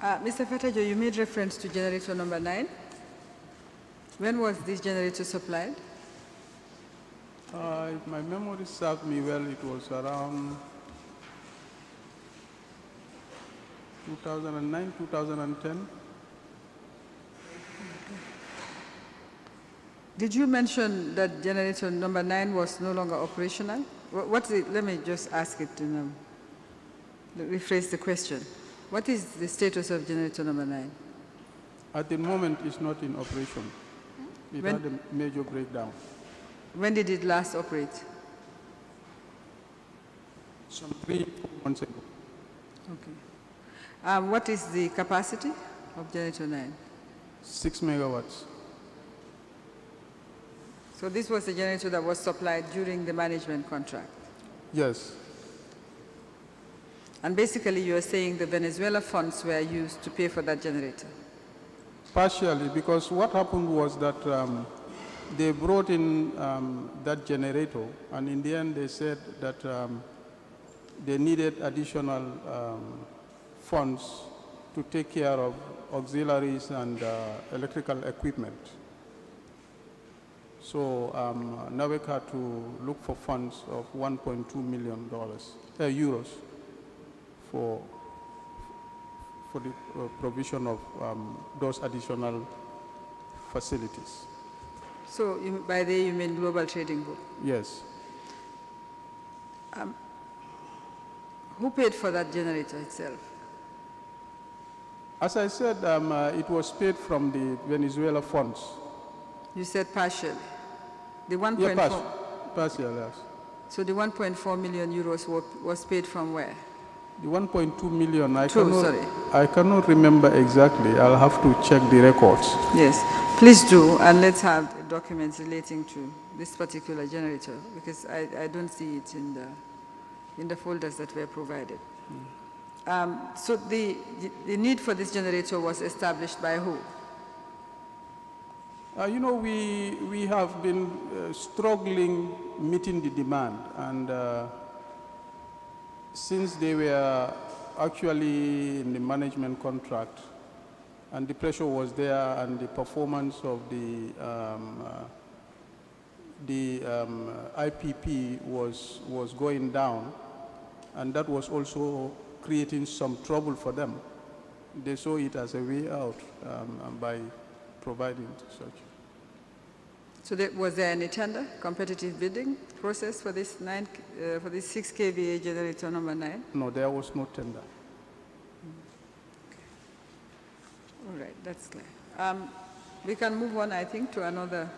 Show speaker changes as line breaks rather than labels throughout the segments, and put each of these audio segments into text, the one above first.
Mr. Fatajo, you made reference to generator number 9. When was this generator supplied?
If my memory serves me well, it was around 2009, 2010.
Did you mention that generator number 9 was no longer operational? What's it? Let me just ask it to rephrase the question. What is the status of generator number 9?
At the moment, it's not in operation. It had a major breakdown.
When did it last operate?
Some 3 months ago.
Okay. What is the capacity of generator 9?
6 megawatts.
So this was the generator that was supplied during the management contract?
Yes.
And basically you are saying the Venezuela funds were used to pay for that generator?
Partially, because what happened was that they brought in that generator, and in the end they said that they needed additional funds to take care of auxiliaries and electrical equipment. So NAWEC had to look for funds of $1.2 million euros for the provision of those additional facilities.
So by there you mean Global Trading Group?
Yes.
Who paid for that generator itself?
As I said, it was paid from the Venezuela funds.
You said partially. The 1.4.
Yeah, partial, yes.
So the 1.4 million euros was paid from where?
The 1.2 million, I cannot remember exactly. I'll have to check the records.
Yes, please do, and let's have documents relating to this particular generator, because I don't see it in the folders that were provided. So the need for this generator was established by who?
You know, we have been struggling meeting the demand, and since they were actually in the management contract, and the pressure was there, and the performance of the IPP was going down, and that was also creating some trouble for them. They saw it as a way out by providing such.
So was there any tender, competitive bidding process for this 6 kVA generator number 9?
No, there was no tender.
Okay. All right, that's clear. We can move on, I think, to another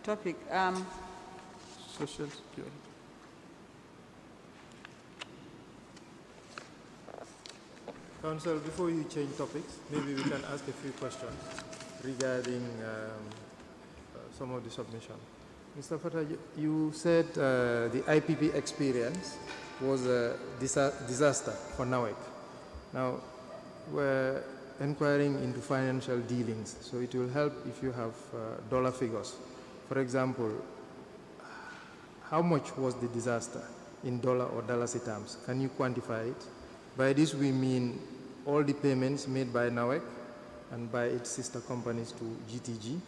topic.
Social security.
Council, before you change topics, maybe we can ask a few questions regarding some of the submission. Mr. Fatah, you said the IPP experience was a disaster for NAWEC. Now, we're inquiring into financial dealings, so it will help if you have dollar figures. For example, how much was the disaster in dollar or Dalasi terms? Can you quantify it? By this we mean all the payments made by NAWEC and by its sister companies to GTG, you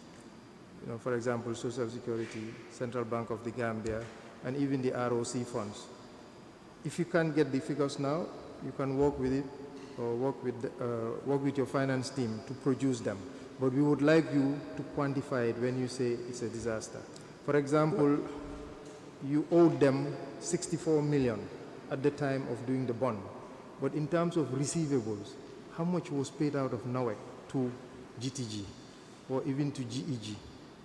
know, for example, Social Security, Central Bank of the Gambia, and even the ROC funds. If you can't get the figures now, you can work with it or work with your finance team to produce them. But we would like you to quantify it when you say it's a disaster. For example, you owed them 64 million at the time of doing the bond. But in terms of receivables, how much was paid out of NAWEC to GTG or even to GEG?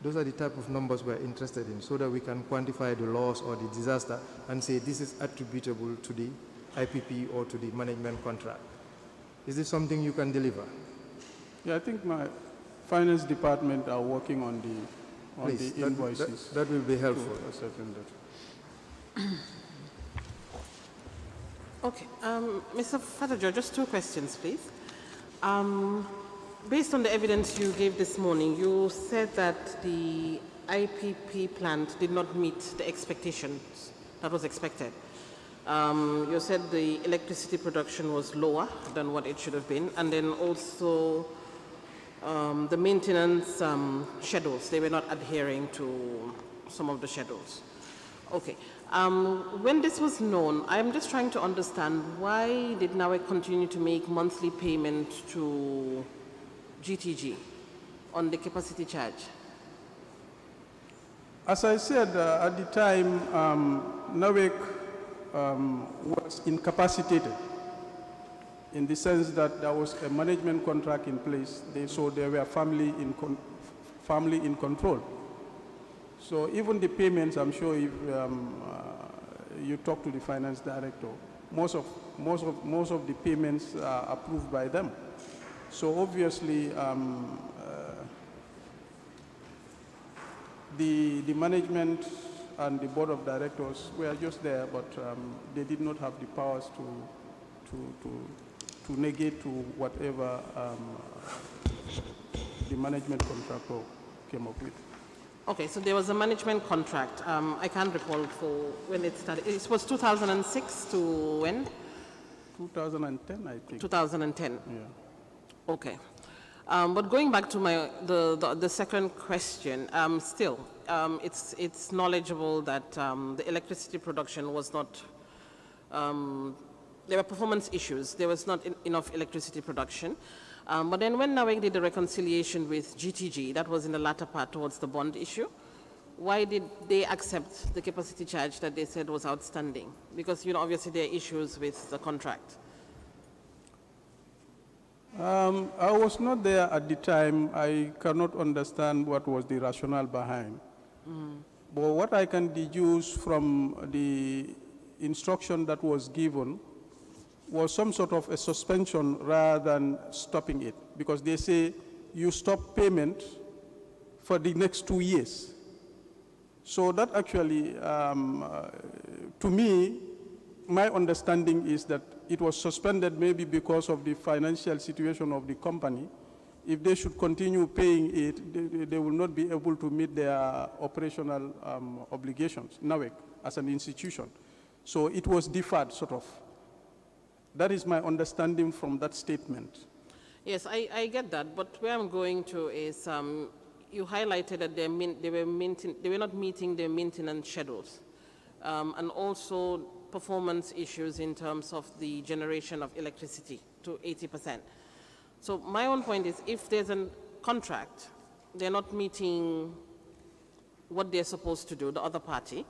Those are the type of numbers we're interested in so that we can quantify the loss or the disaster and say this is attributable to the IPP or to the management contract. Is this something you can deliver?
Yeah, I think my finance department are working on the invoices.
That will be helpful.
Okay, Mr. Fatajo, just 2 questions, please. Based on the evidence you gave this morning, you said that the IPP plant did not meet the expectations that was expected. You said the electricity production was lower than what it should have been, and then also the maintenance schedules, they were not adhering to some of the schedules. Okay. When this was known, I'm just trying to understand why did NAWEC continue to make monthly payment to GTG on the capacity charge?
As I said, at the time, NAWEC was incapacitated in the sense that there was a management contract in place, so they were family in control. So even the payments, I'm sure if you talk to the finance director, most of the payments are approved by them. So obviously, the management and the board of directors were just there, but they did not have the powers to negate to whatever the management contractor came up with.
Okay, so there was a management contract. I can't recall for when it started. It was 2006 to when?
2010, I think.
2010.
Yeah.
Okay. But going back to the second question, still, it's knowledgeable that the electricity production was not, there were performance issues. There was not enough electricity production. But then when NAWEC did the reconciliation with GTG, that was in the latter part towards the bond issue, why did they accept the capacity charge that they said was outstanding? Because, you know, obviously there are issues with the contract.
I was not there at the time. I cannot understand what was the rationale behind. But what I can deduce from the instruction that was given was some sort of a suspension rather than stopping it, because they say you stop payment for the next 2 years. So that actually, to me, my understanding is that it was suspended maybe because of the financial situation of the company. If they should continue paying it, they will not be able to meet their operational obligations, NAWEC, as an institution. So it was deferred, sort of. That is my understanding from that statement.
Yes, I get that, but where I'm going to is you highlighted that they were not meeting their maintenance schedules, and also performance issues in terms of the generation of electricity to 80%. So my own point is, if there's a contract, they're not meeting what they're supposed to do, the other party.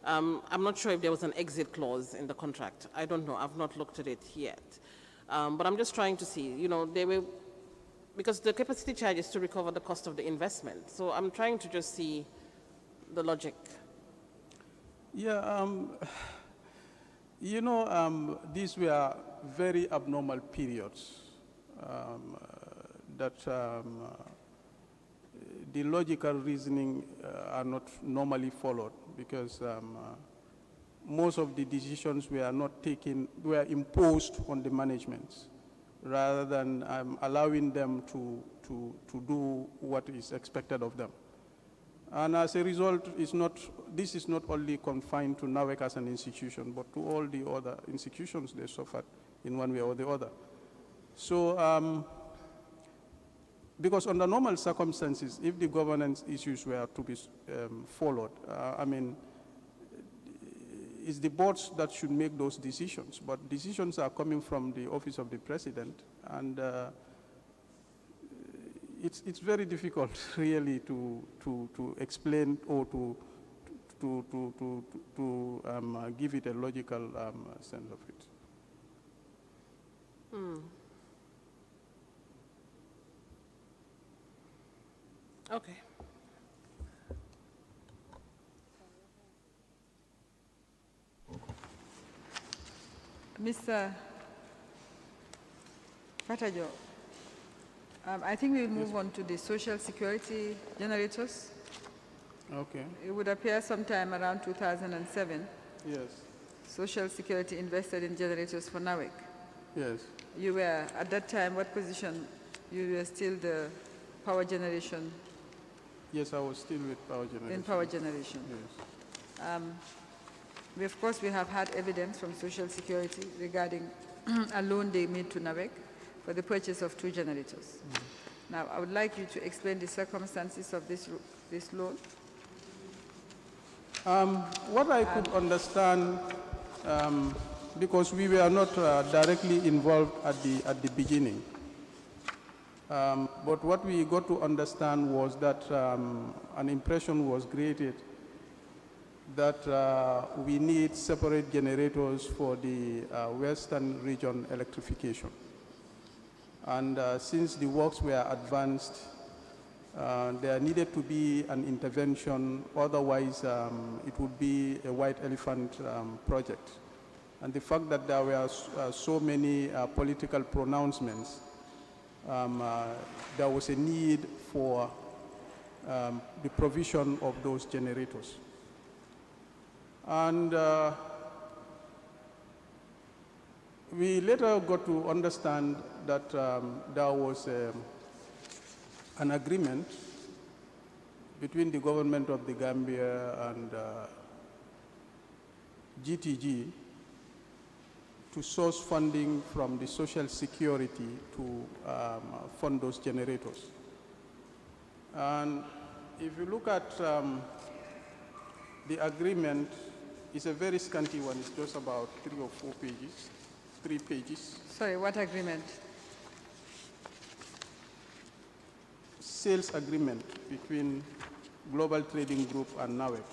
I'm not sure if there was an exit clause in the contract. I don't know. I've not looked at it yet. But I'm just trying to see, you know, because the capacity charge is to recover the cost of the investment. So I'm trying to just see the logic.
Yeah, you know, these were very abnormal periods that the logical reasoning are not normally followed, because most of the decisions were not taken, were imposed on the management rather than allowing them to do what is expected of them. And as a result, this is not only confined to NAWEC as an institution, but to all the other institutions. They suffered in one way or the other. So, because under normal circumstances, if the governance issues were to be followed, I mean, it's the boards that should make those decisions, but decisions are coming from the office of the president, and it's very difficult, really, to explain or to give it a logical sense of it.
Okay.
Mr. Fatajo, I think we'll move on to the social security generators.
Okay.
It would appear sometime around 2007.
Yes.
Social security invested in generators for NAWEC.
Yes.
You were, at that time, what position? You were still the power generation?
Yes, I was still with power generation.
In power generation.
Yes.
Of course, we have had evidence from Social Security regarding a loan they made to NAWEC for the purchase of 2 generators. Now, I would like you to explain the circumstances of this loan.
What I could understand, because we were not directly involved at the beginning, but what we got to understand was that an impression was created that we need separate generators for the Western region electrification. And since the works were advanced, there needed to be an intervention, otherwise it would be a white elephant project. And the fact that there were so many political pronouncements, there was a need for the provision of those generators. And we later got to understand that there was an agreement between the government of the Gambia and GTG to source funding from the Social Security to fund those generators. And if you look at the agreement, it's a very scanty one. It's just about 3 or 4 pages, 3 pages.
Sorry, what agreement?
Sales agreement between Global Trading Group and NAWEC.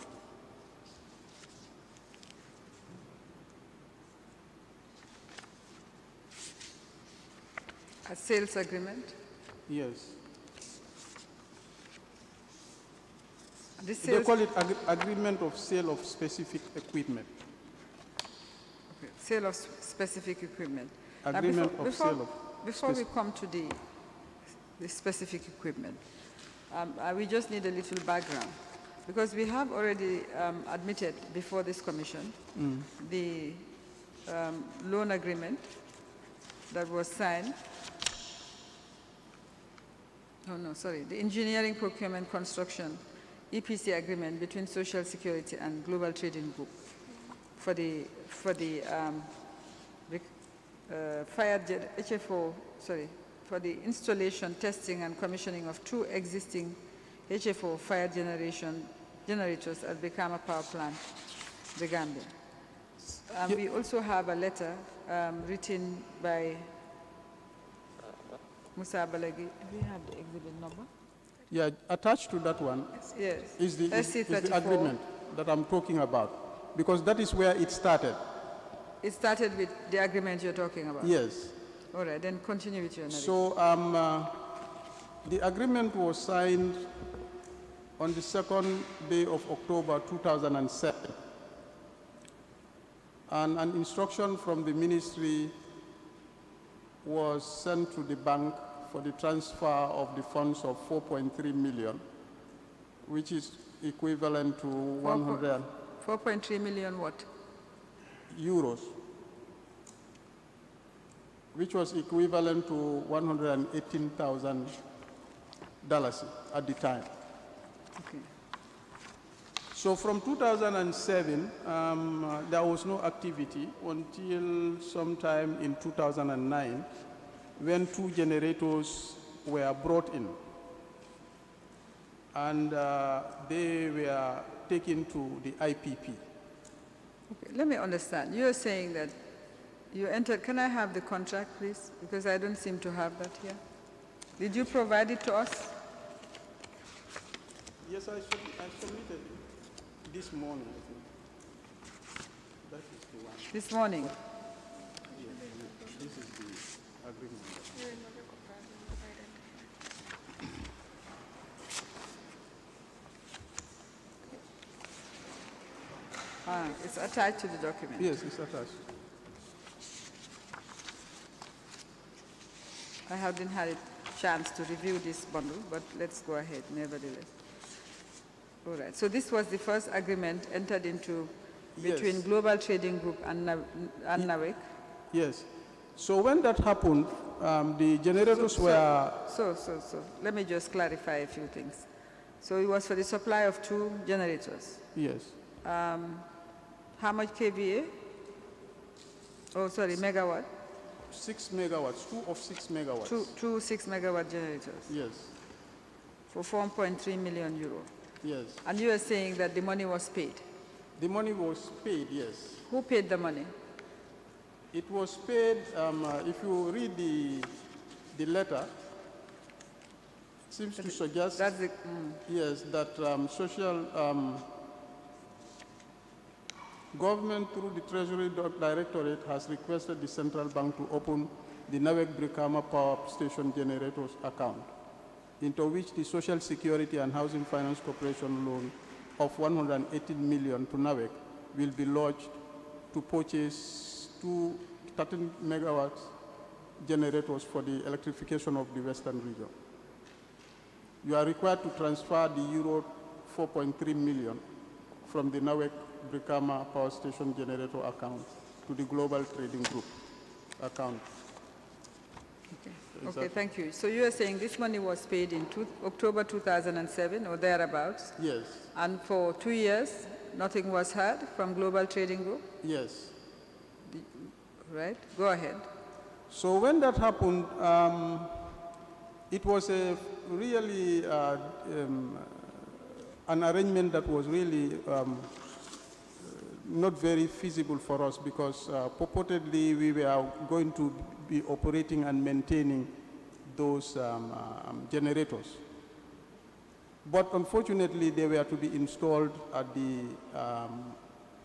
A sales agreement?
Yes.
They
call it agreement of sale of specific equipment.
Okay. Sale of specific equipment.
Agreement of sale of
Before we come to the specific equipment, we just need a little background, because we have already admitted before this commission the loan agreement that was signed. Oh no, sorry, the engineering, procurement, construction EPC agreement between Social Security and Global Trading Group for the for the installation, testing, and commissioning of 2 existing HFO fire generators at Brikama Power Plant, the Gambia. We also have a letter written by Musa Balagi. Do we have the exhibit number?
Yeah, attached to that one
yes.
is the agreement that I'm talking about, because that is where it started.
It started with the agreement you're talking about?
Yes.
All right, then continue with your narrative.
So the agreement was signed on the 2nd day of October 2007. And an instruction from the ministry was sent to the bank for the transfer of the funds of 4.3 million, which is equivalent to
4.3 million what?
Euros, which was equivalent to $118,000 at the time.
Okay.
So from 2007, there was no activity until sometime in 2009, when 2 generators were brought in, and they were taken to the IPP.
Okay, let me understand. You're saying that you entered, can I have the contract, please? Because I don't seem to have that here. Did you provide it to us?
Yes, I submitted it this morning, I think. That is the one.
This morning?
Yes, this is the agreement.
It's attached to the document.
Yes, it's attached.
I haven't had a chance to review this bundle, but let's go ahead nevertheless. All right, so this was the first agreement entered into between
Yes.
Global Trading Group and NAWEC.
Yes. So when that happened, the generators were...
So, let me just clarify a few things. So it was for the supply of 2 generators.
Yes.
How much kVA? Oh, sorry, megawatt?
6 megawatts, 2 of 6 megawatts.
Two 6-megawatt generators
Yes,
for 4.3 million euro.
yes.
And you are saying that the money was paid.
The money was paid, yes.
Who paid the money?
It was paid, if you read the letter, it seems to suggest,
That's the,
yes, that social government through the Treasury Directorate has requested the central bank to open the Nawek Brikama Power Station Generators account, into which the Social Security and Housing Finance Corporation loan of 118 million to Nawek will be lodged to purchase 2 13 megawatts generators for the electrification of the Western region. You are required to transfer the euro 4.3 million from the Nawek Brikama Power Station Generator account to the Global Trading Group account.
okay, thank you. So you are saying this money was paid in October 2007 or thereabouts?
Yes,
And for 2 years, nothing was heard from Global Trading Group,
yes.
right? Go ahead.
So when that happened, it was a really an arrangement that was really not very feasible for us, because purportedly we were going to be operating and maintaining those generators. But unfortunately, they were to be installed at the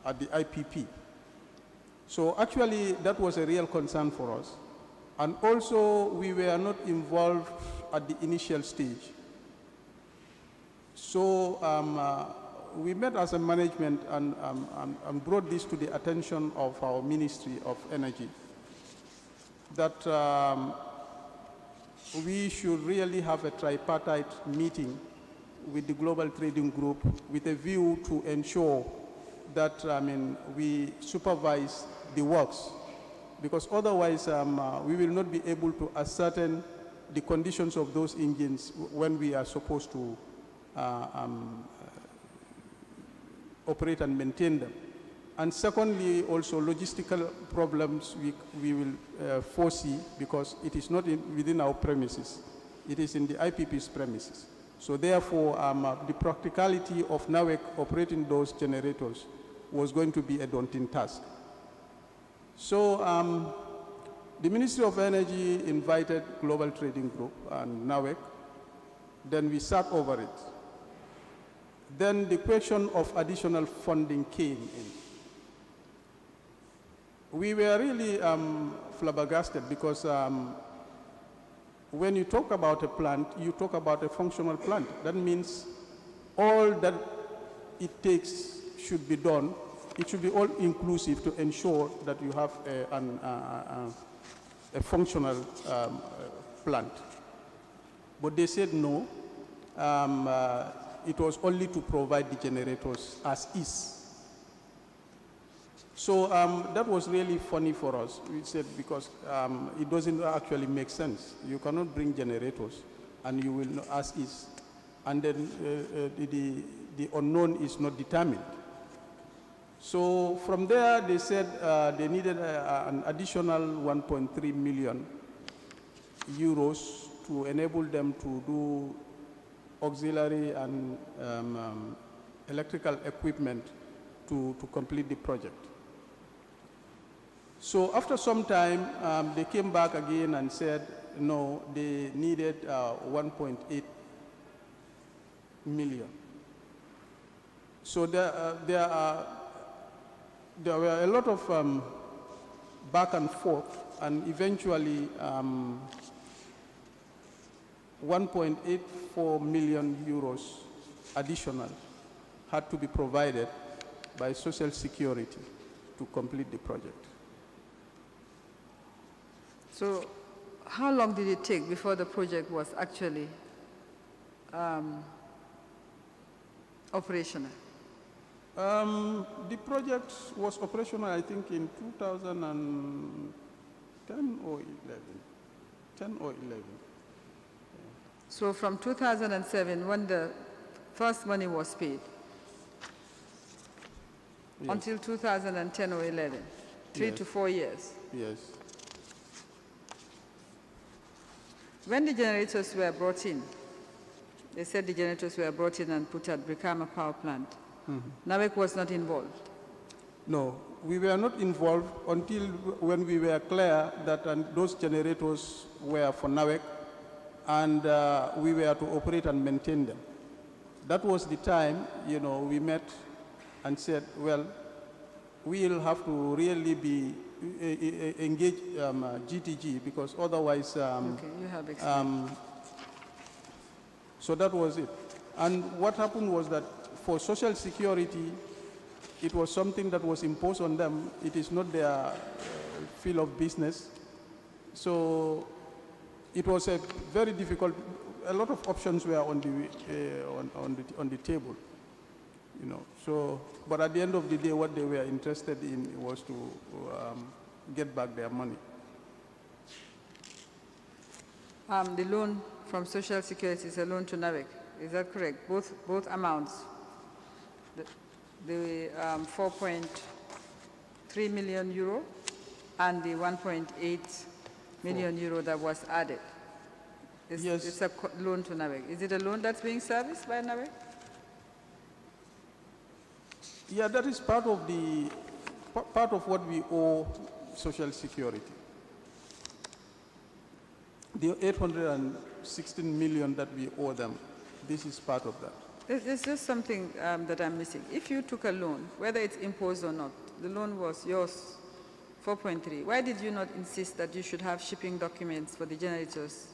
IPP. So actually, that was a real concern for us. And also, we were not involved at the initial stage. So we met as a management and brought this to the attention of our Ministry of Energy, that we should really have a tripartite meeting with the Global Trading Group with a view to ensure that we supervise the works, because otherwise we will not be able to ascertain the conditions of those engines when we are supposed to operate and maintain them. And secondly, also logistical problems we will foresee, because it is not within our premises. It is in the IPP's premises. So therefore, the practicality of Nawek operating those generators was going to be a daunting task. So the Ministry of Energy invited Global Trading Group and Nawek. Then we sat over it. Then the question of additional funding came in. We were really flabbergasted, because when you talk about a plant, you talk about a functional plant. That means all that it takes should be done. It should be all inclusive to ensure that you have a functional plant. But they said no. It was only to provide the generators as is. So that was really funny for us. We said, because it doesn't actually make sense. You cannot bring generators and you will not, as is, and then the unknown is not determined. So from there, they said they needed an additional 1.3 million euros to enable them to do auxiliary and electrical equipment to complete the project. So after some time, they came back again and said, no, they needed 1.8 million. So there were a lot of back and forth, and eventually 1.84 million euros additional had to be provided by Social Security to complete the project.
So how long did it take before the project was actually operational?
The project was operational, I think, in 2010 or 11. 10 or 11.
So from 2007, when the first money was paid,
Yes.
Until 2010 or 11, 3
Yes.
to 4 years.
Yes.
When the generators were brought in, they said the generators were brought in and put at Brikama power plant. NAWEC was not involved.
No, we were not involved until when we were clear that those generators were for NAWEC and we were to operate and maintain them. That was the time, we met and said, well, we'll have to really be engage GTG because otherwise.
Okay, you have explained.
So that was it. And what happened was that for Social Security, it was something that was imposed on them. It is not their field of business. So it was a very difficult. A lot of options were on the table, So, but at the end of the day, what they were interested in was to get back their money.
The loan from Social Security is a loan to NAWEC. Is that correct? Both amounts. The 4.3 million euro and the 1.8 million euro that was added.
Yes.
It's a loan to NAWEC. Is it a loan that's being serviced by NAWEC?
Yeah, that is part of what we owe Social Security. The 816 million that we owe them, this is part of that.
There's just something that I'm missing. If you took a loan, whether it's imposed or not, the loan was yours, 4.3. Why did you not insist that you should have shipping documents for the generators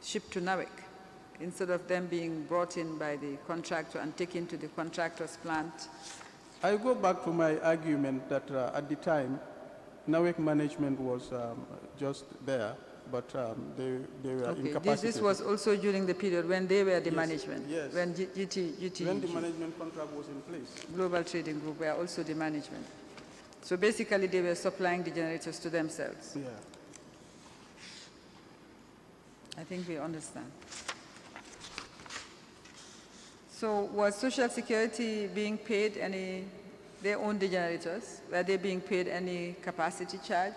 shipped to NAWEC instead of them being brought in by the contractor and taken to the contractor's plant?
I go back to my argument that at the time, NAWEC management was just there, but they were incapacitated.
This was also during the period when they were the management,
yes.
when GT,
When the management contract was in place.
Global Trading Group were also the management. So basically they were supplying the generators to themselves.
Yeah.
I think we understand. So was Social Security being paid they own the generators, were they being paid any capacity charge?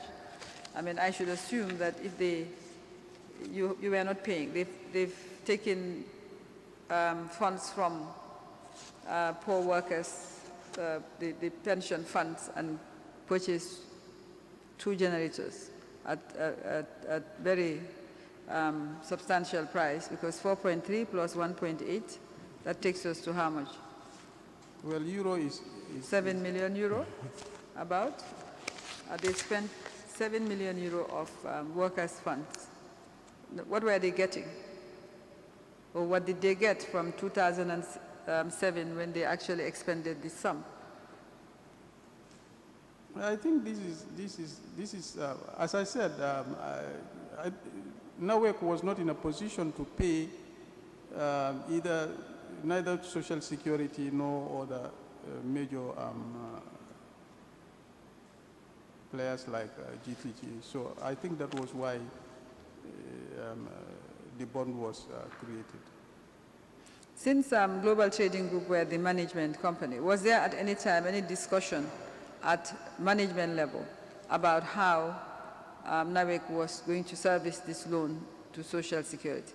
I mean, I should assume that if you were not paying, they've taken funds from poor workers, the pension funds, and purchased 2 generators at very substantial price, because 4.3 plus 1.8, that takes us to how much?
Well, euro is
7 million euro, about. They spent 7 million euro of workers' funds. What were they getting? Or what did they get from 2007 when they actually expended this sum?
I think this is as I said, NAWEC was not in a position to pay neither Social Security nor other major players like GTG. So I think that was why the bond was created.
Since Global Trading Group were the management company, was there at any time any discussion at management level about how NAWEC was going to service this loan to Social Security?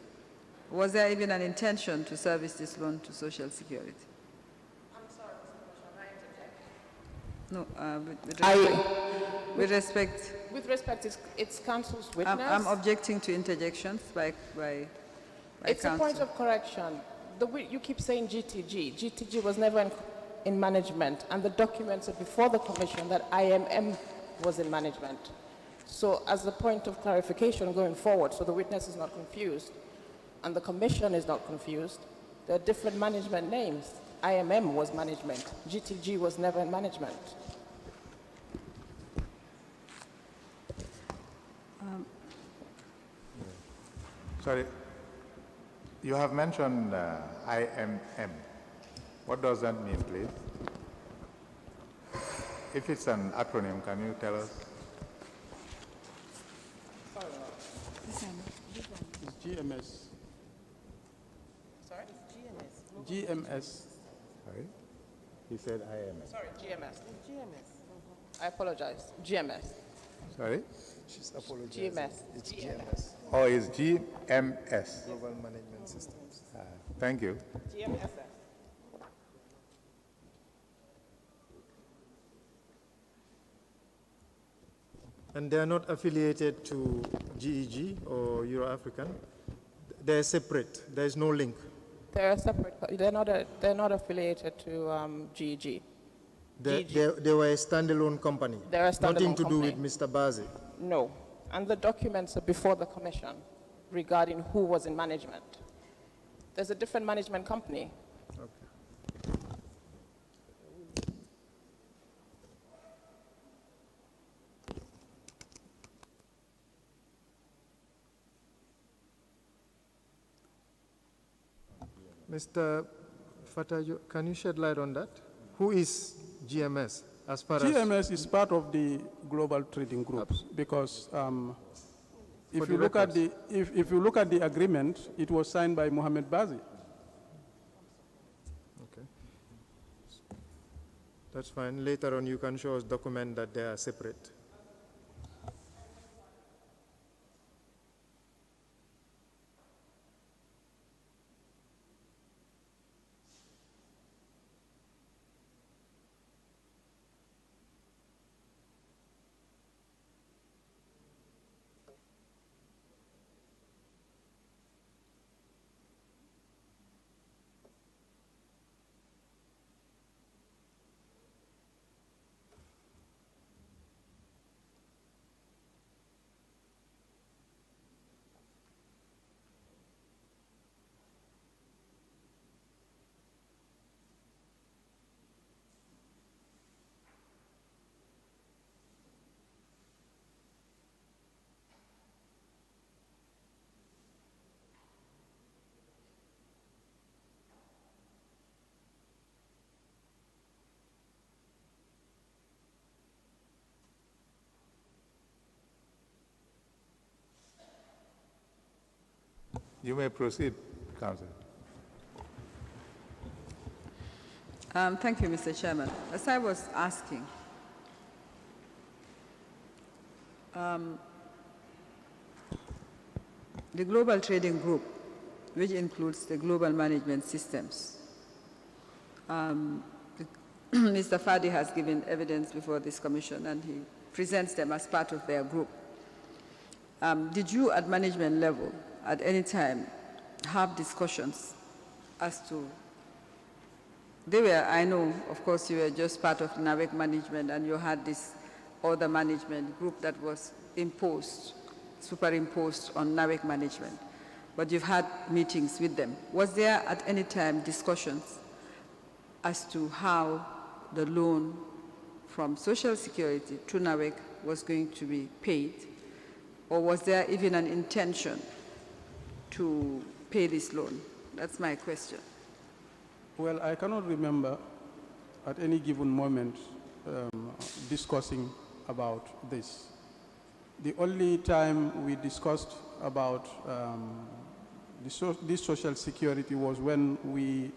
Was there even an intention to service this loan to Social Security?
I'm sorry, Mr. Commissioner,
No, with respect.
With respect, it's council's witness.
I'm objecting to interjections by
It's
council.
a point of correction. You keep saying GTG. GTG was never in management, and the documents are before the commission that IMM was in management. So as a point of clarification going forward, so the witness is not confused, and the commission is not confused, there are different management names. IMM was management. GTG was never in management.
Sorry, you have mentioned IMM. What does that mean, please? If it's an acronym, can you tell us?
It's GMS.
Sorry?
GMS.
Sorry? He said IMS.
Sorry, GMS. GMS. I apologize. GMS.
Sorry?
She's apologizing.
GMS.
It's GMS,
Oh, it's GMS.
Global Management Systems.
Thank you.
GMSS.
And they are not affiliated to GEG or Euro-African. They're separate. There is no link.
They're separate. They're not affiliated to GEG.
They were a standalone company.
They're a standalone
Nothing to do
company.
with Mr. Bazi.
No. And the documents are before the commission regarding who was in management. There's a different management company.
Mr. Fatajo, can you shed light on that? Who is GMS as far as?
GMS is part of the global trading group because if you look at the agreement, it was signed by Mohamed Bazi.
Okay. That's fine. Later on, you can show us document that they are separate.
You may proceed, Councillor.
Thank you, Mr. Chairman. As I was asking, the Global Trading Group, which includes the global management systems, Mr. Fadi has given evidence before this commission and he presents them as part of their group. Did you at management level at any time have discussions as to, I know, of course, you were just part of NAVEC management and you had this other management group that was superimposed on NAVEC management, but you've had meetings with them. Was there at any time discussions as to how the loan from Social Security to NAVEC was going to be paid? Or was there even an intention to pay this loan? That's my question.
Well, I cannot remember at any given moment discussing about this. The only time we discussed about this Social Security was when we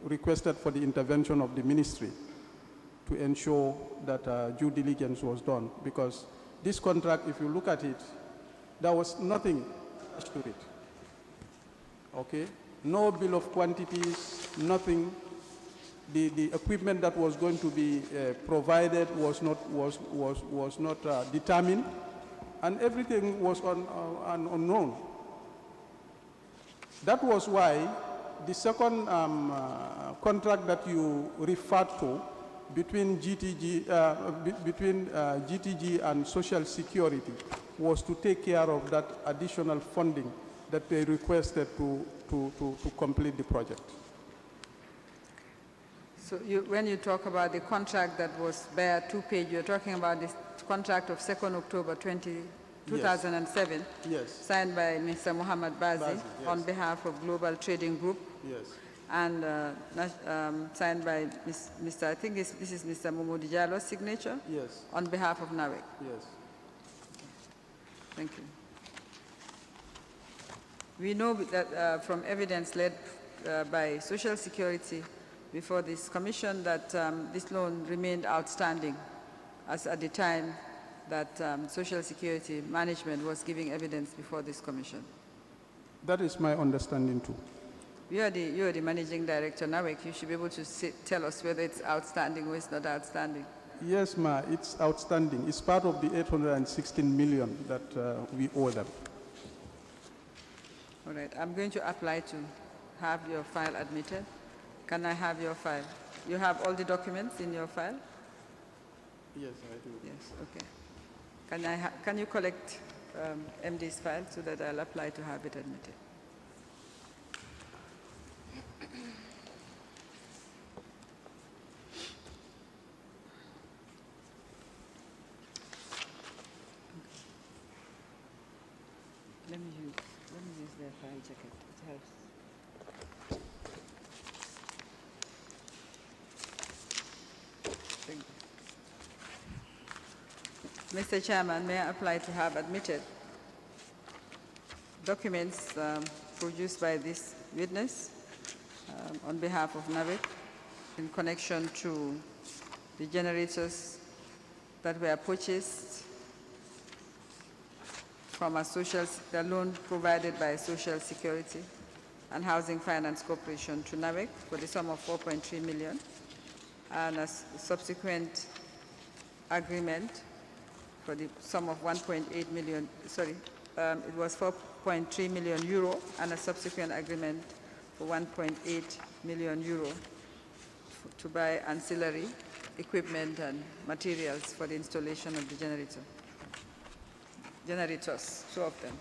requested for the intervention of the ministry to ensure that due diligence was done, because this contract, if you look at it, there was nothing attached to it. Okay? No bill of quantities, nothing. The equipment that was going to be provided was not determined, and everything was unknown. That was why the second contract that you referred to between GTG and Social Security was to take care of that additional funding that they requested to complete the project.
So when you talk about the contract that was bare two-page, you're talking about this contract of 2nd October 2007,
yes,
signed by Mr. Mohamed Bazi,
Bazi, yes,
on behalf of Global Trading Group.
Yes.
And signed by Mr. I think this is Mr. Momo Diallo's signature?
Yes.
On behalf of NAVEC?
Yes.
Thank you. We know that from evidence led by Social Security, before this commission that this loan remained outstanding as at the time that Social Security Management was giving evidence before this commission.
That is my understanding too.
You are the managing director, NAWEC. You should be able to tell us whether it's outstanding or it's not outstanding.
Yes, ma, it's outstanding. It's part of the 816 million that we owe them.
All right, I'm going to apply to have your file admitted. Can I have your file? You have all the documents in your file?
Yes, I do.
Yes, okay. Can you collect MD's file so that I'll apply to have it admitted? Let me use their file jacket. It helps. Thank you. Mr. Chairman, may I apply to have admitted documents produced by this witness on behalf of NAWEC in connection to the generators that were purchased from the loan provided by Social Security and Housing Finance Corporation to NAWEC for the sum of 4.3 million, and a subsequent agreement for the sum of 1.8 million, it was 4.3 million euro, and a subsequent agreement for 1.8 million euro to buy ancillary equipment and materials for the installation of the generators, two of them.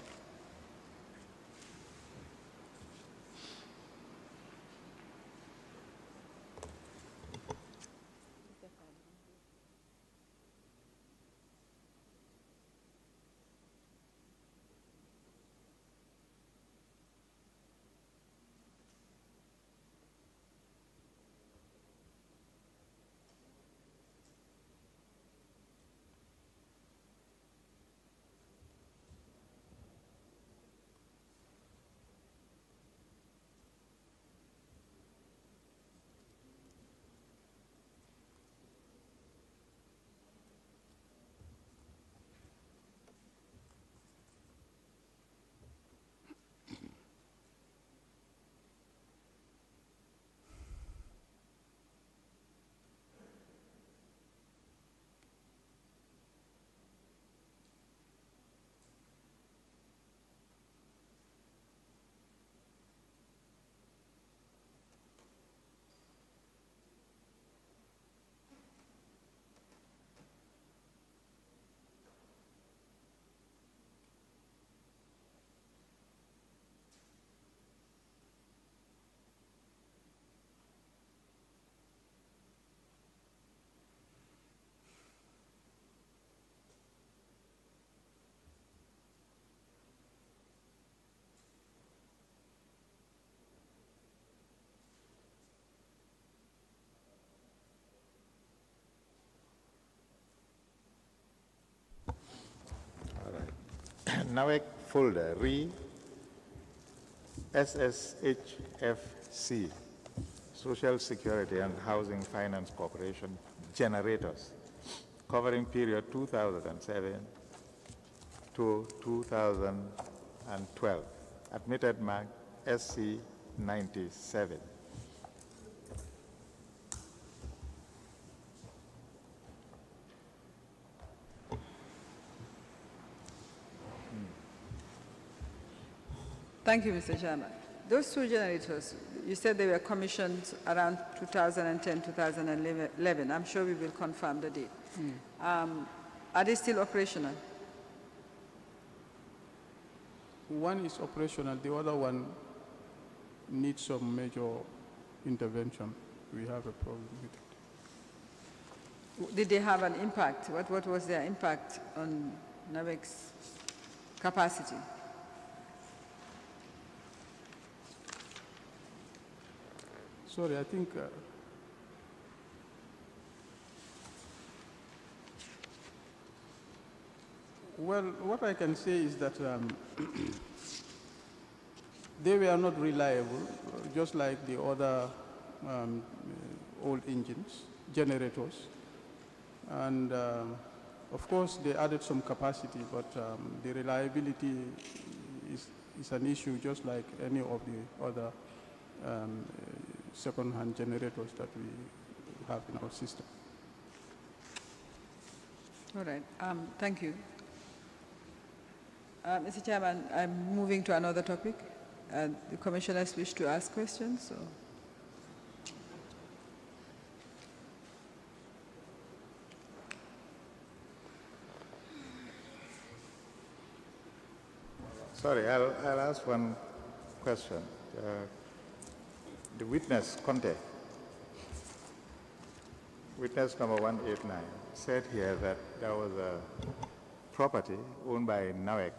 NAWEC folder, SSHFC, Social Security and Housing Finance Corporation generators, covering period 2007 to 2012, admitted mark SC 97.
Thank you, Mr. Chairman. Those two generators, you said they were commissioned around 2010, 2011. I'm sure we will confirm the date. Are they still operational?
One is operational, the other one needs some major intervention. We have a problem with it.
Did they have an impact? What was their impact on NAWEC's capacity?
Sorry, I think well, what I can say is that they were not reliable, just like the other old engines, generators. And of course, they added some capacity, but the reliability is an issue just like any of the other second-hand generators that we have in our system.
All right, thank you. Mr. Chairman, I'm moving to another topic. The commissioners wish to ask questions. So.
Sorry, I'll ask one question. The witness, Conte, witness number 189, said here that there was a property owned by NAWEC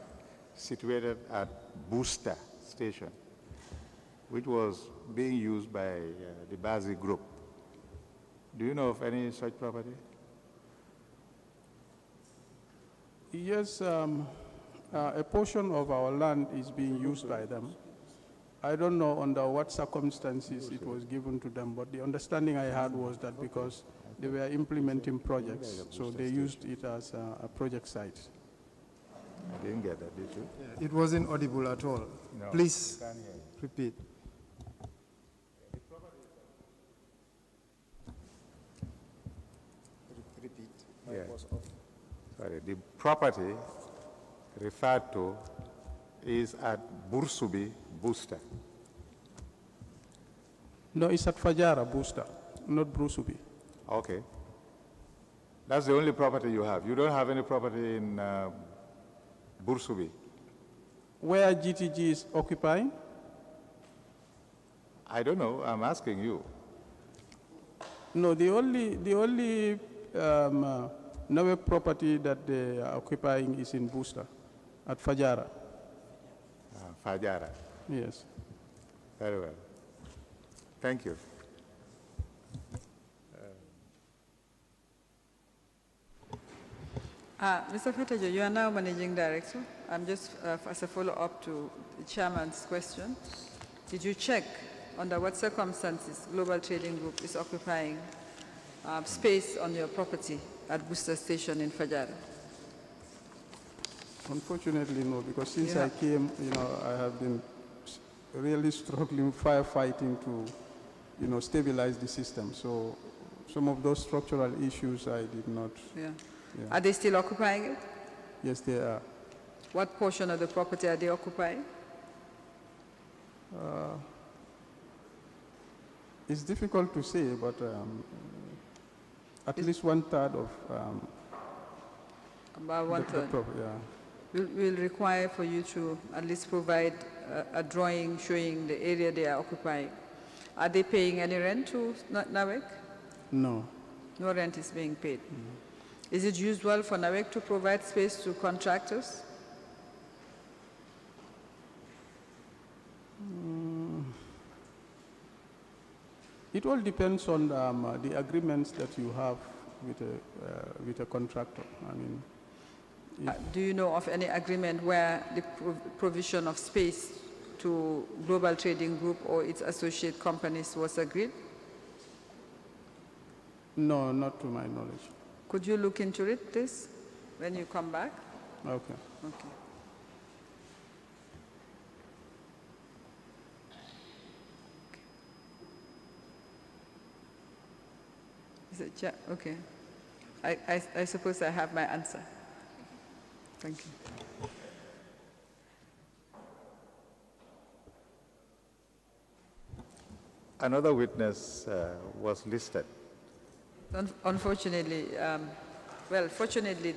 situated at Booster Station, which was being used by the Bazi Group. Do you know of any such property?
Yes, a portion of our land is being used by them. I don't know under what circumstances it was given to them, but the understanding I had was that because they were implementing projects, so they used it as a project site.
I didn't get that, did you?
Yeah, it wasn't audible at all.
No,
Please repeat.
Repeat.
Yeah.
Was off.
Sorry, the property referred to is at Bursubi Booster.
No, it's at Fajara Booster, not Brusubi.
Okay. That's the only property you have. You don't have any property in Bursubi.
Where GTG is occupying?
I don't know. I'm asking you.
No, the only NAWEC property that they are occupying is in Booster, at Fajara.
Fajara.
Yes.
Very well. Thank you.
Mr. Fatajo, you are now Managing Director. I'm just, as a follow-up to the Chairman's question, did you check under what circumstances Global Trading Group is occupying space on your property at Booster Station in Fajara?
Unfortunately, no, because since I came, I have been really struggling firefighting to, stabilize the system. So some of those structural issues I did not.
Yeah.
Yeah.
Are they still occupying it?
Yes, they are.
What portion of the property are they occupying?
It's difficult to say, but at least 1/3 of.
About 1/3.
Yeah.
We'll require for you to at least provide a drawing showing the area they are occupying. Are they paying any rent to NAWEC?
No.
No rent is being paid. Is it usual for NAWEC to provide space to contractors?
It all depends on the agreements that you have with a contractor. I mean,
do you know of any agreement where the provision of space to Global Trading Group or its associate companies was agreed?
No, not to my knowledge.
Could you look into it, please, when you come back?
Okay.
Okay. Is it, okay. I suppose I have my answer. Thank you.
Another witness was listed.
Unfortunately, well, fortunately,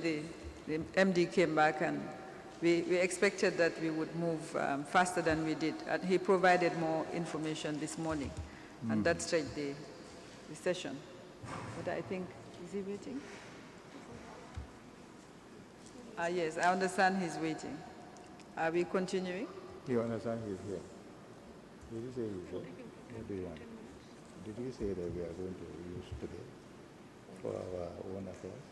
the MD came back and we expected that we would move faster than we did. And he provided more information this morning, and that stretched the session. But I think, is he waiting? Yes, I understand he's waiting. Are we continuing?
You understand he's here? Did you say he's here? What do you want? Did you say that we are going to use today for our own affairs?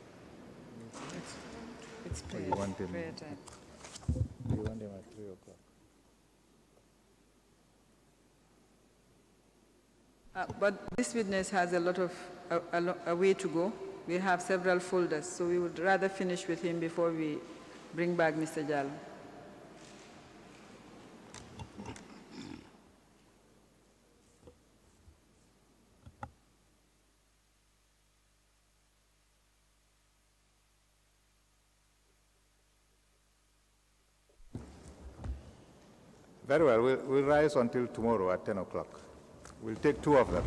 It's prayer,
you want him?
prayer time.
Do you want him at 3 o'clock?
But this witness has a lot of a way to go. We have several folders, so we would rather finish with him before we bring back Mr. Jallo.
Very well, we'll rise until tomorrow at 10 o'clock. We'll take 2 of them.